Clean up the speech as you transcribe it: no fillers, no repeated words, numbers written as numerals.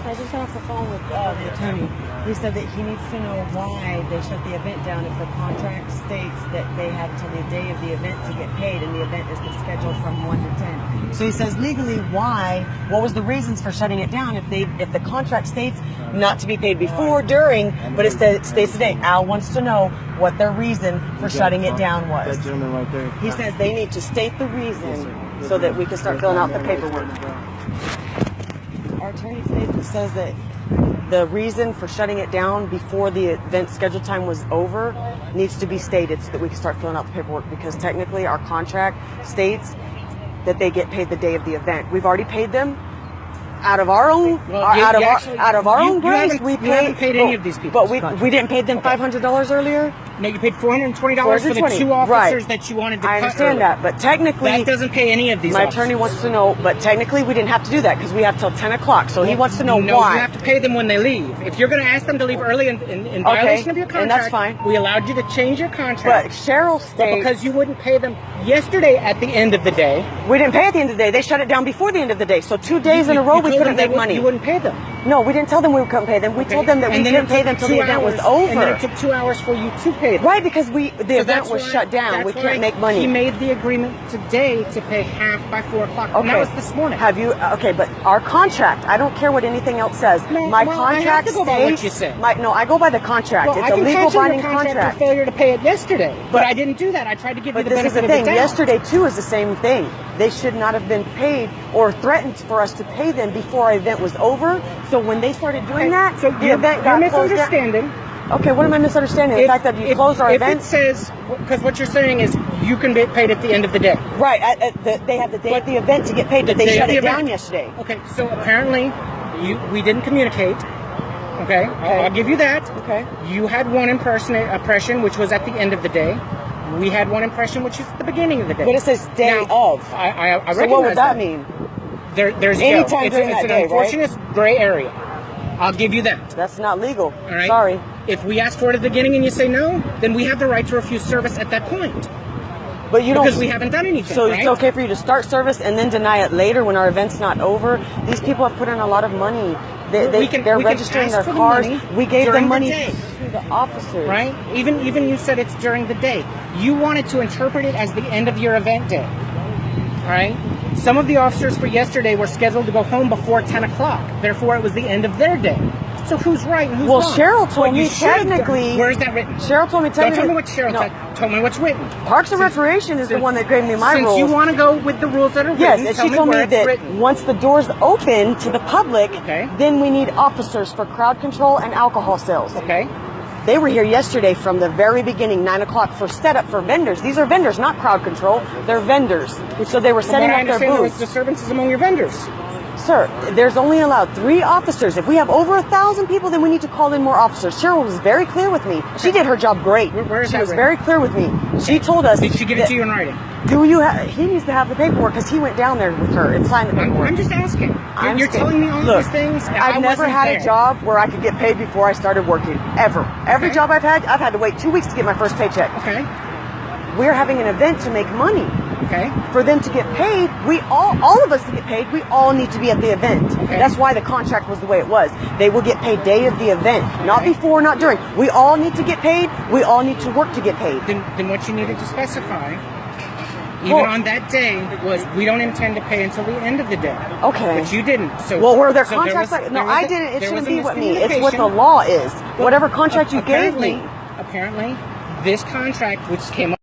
I just got off the phone with the attorney. He said that he needs to know why they shut the event down if the contract states that they have till the day of the event to get paid, and the event is scheduled from 1 to 10. So he says legally, why? What was the reasons for shutting it down if the contract states not to be paid before, during, but it states today? Al wants to know what their reason for shutting it down was. That gentleman right there. He says they need to state the reason so that we can start filling out the paperwork. Our attorney says that the reason for shutting it down before the event scheduled time was over needs to be stated so that we can start filling out the paperwork, because technically our contract states that they get paid the day of the event. We've already paid them out of our own out of our own grace. We haven't paid any of these people, but we didn't pay them $500 earlier. No, you paid $420 for the 2 officers that you wanted to cut. I understand that, but technically that doesn't pay any of these. My attorney wants to know, but technically we didn't have to do that because we have till 10 o'clock. So he wants to know no, why. You have to pay them when they leave. If you're going to ask them to leave early in violation of your contract, and that's fine. We allowed you to change your contract. But Cheryl states, but because you wouldn't pay them yesterday at the end of the day. We didn't pay at the end of the day. They shut it down before the end of the day. So 2 days in a row we couldn't make money. You wouldn't pay them. No, we didn't tell them we couldn't pay them. We told them that we couldn't pay them till the event was over. And then it took 2 hours for you to pay them. Right, because the event was shut down. We can't make money. He made the agreement today to pay half by 4 o'clock. Okay. And that was this morning. Have you? Okay, but our contract. I don't care what anything else says. No, my I contract have to go by what you states. said. No, I go by the contract. Well, it's a legal binding contract for failure to pay it yesterday, but I didn't do that. I tried to give you the benefit of the doubt. But this is the thing. Yesterday too is the same thing. They should not have been paid or threatened for us to pay them before our event was over. So when they started doing that, so the event got closed down. misunderstanding. Okay, what am I misunderstanding? The fact that you closed our event? If it says, because what you're saying is you can be paid at the end of the day. Right, they have the day of the event to get paid, but they shut it down yesterday. Okay, so apparently we didn't communicate. Okay, I'll give you that. Okay. You had one impression, which was at the end of the day. We had one impression, which is at the beginning of the day. But it says day of. I recognize so what would that mean? There's anytime during that day, it's an unfortunate gray area. I'll give you that. That's not legal. All right? Sorry. If we ask for it at the beginning and you say no, then we have the right to refuse service at that point. But you don't, because we haven't done anything. So right? It's okay for you to start service and then deny it later when our event's not over. These people have put in a lot of money. They're registering their cars. We gave them money to the officers. Right? Even you said it's during the day. You wanted to interpret it as the end of your event day. All right? Some of the officers for yesterday were scheduled to go home before 10 o'clock. Therefore, it was the end of their day. So who's right and who's wrong? Well, Cheryl told me technically. Where is that written? Cheryl told me technically. Don't tell me what Cheryl said. Tell me what's written. Parks and Recreation is the one that gave me my rules. Since you want to go with the rules that are written, yes, and she told me that once the doors open to the public, then we need officers for crowd control and alcohol sales. Okay. They were here yesterday from the very beginning, 9 o'clock, for setup for vendors. These are vendors, not crowd control. They're vendors. So they were setting up their booths. There was disturbances among your vendors. Sir, there's only allowed 3 officers. If we have over 1,000 people, then we need to call in more officers. Cheryl was very clear with me. She did her job great. Where is she that was written? very clear with me. She told us. Did she give it to you in writing? He needs to have the paperwork because he went down there with her and signed the paperwork. I'm just asking. You're telling me all these things. And I've never had a job where I could get paid before I started working. Ever. Every job I've had to wait 2 weeks to get my first paycheck. Okay. We're having an event to make money. Okay. For them to get paid, all of us to get paid, we all need to be at the event. Okay. That's why the contract was the way it was. They will get paid day of the event, not before, not during. We all need to get paid. We all need to work to get paid. Then what you needed to specify, even on that day, was we don't intend to pay until the end of the day. Okay. But you didn't. So were there contracts like? No, I didn't. It shouldn't be with me. It's what the law is. Whatever contract you gave me. Apparently, this contract, which came up